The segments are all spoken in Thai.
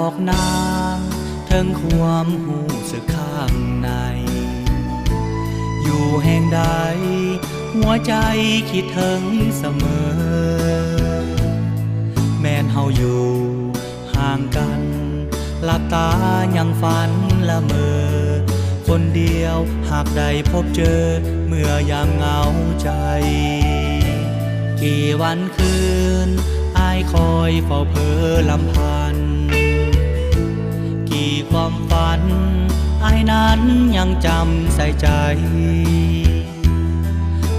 บอกนางถึงความหูสึกข้างในอยู่แห่งใดหัวใจคิดถึงเสมอแม้นเฮาอยู่ห่างกันหลับตายังฝันละเมอคนเดียวหากได้พบเจอเมื่อยามเหงาใจกี่วันคืนอ้ายคอยเฝ้าเพ้อลำพันกี่ความฝันอ้ายนั้นยังจำใส่ใจ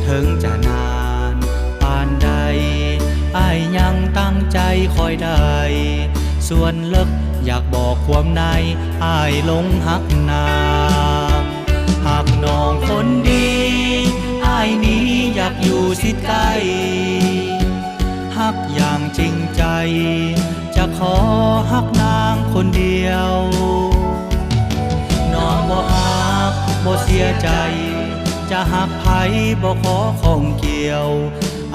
ถึงจะนานปานใดอ้ายยังตั้งใจคอยได้ส่วนลึกอยากบอกความในอ้ายหลงหักนางหากน้องคนดีอ้ายนี้อยากอยู่สิใกล้หักอย่างจริงใจจะขอหักนางคนเดียวน้องบ่หักบ่เสียใจจะหักไผบ่ขอของเกี่ยว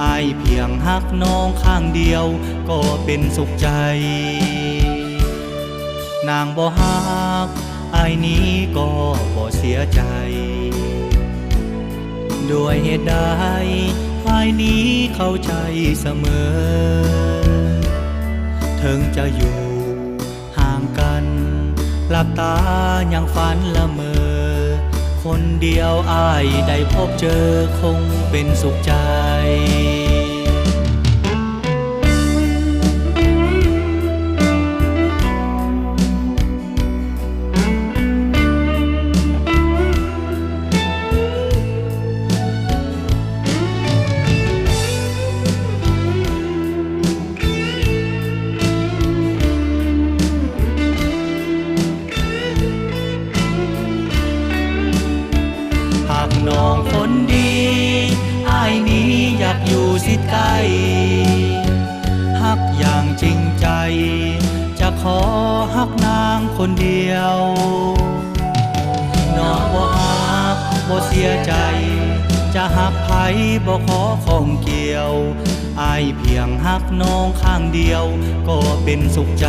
อ้ายเพียงหักน้องข้างเดียวก็เป็นสุขใจนางบ่ฮักอ้ายนี้ก็บ่เสียใจด้วยเหตุใดอ้ายนี้เข้าใจเสมอถึงจะอยู่ห่างกันหลับตายังฝันละเมอคนเดียวอ้ายได้พบเจอคงเป็นสุขใจน้องคนดีอ้ายนี้อยากอยู่สิใกล้ฮักอย่างจริงใจจะขอฮักนางคนเดียวน้องบ่ฮักบ่เสียใจจะฮักไผบ่ขอของเกี่ยวอ้ายเพียงฮักน้องข้างเดียวก็เป็นสุขใจ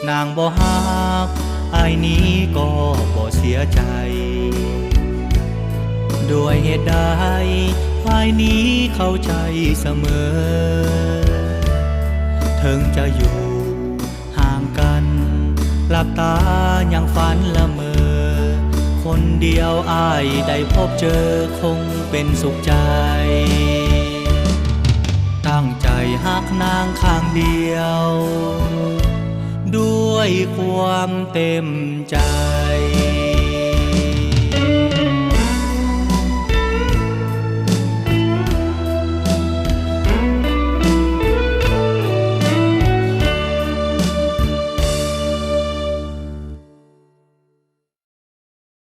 นางบ่ฮักอ้ายนี้ก็บ่เสียใจด้วยเหตุใดอ้ายนี้เข้าใจเสมอถึงจะอยู่ห่างกันหลับตายังฝันละเมอคนเดียวอ้ายได้พบเจอคงเป็นสุขใจตั้งใจฮักนางข้างเดียวด้วยความเต็มใจ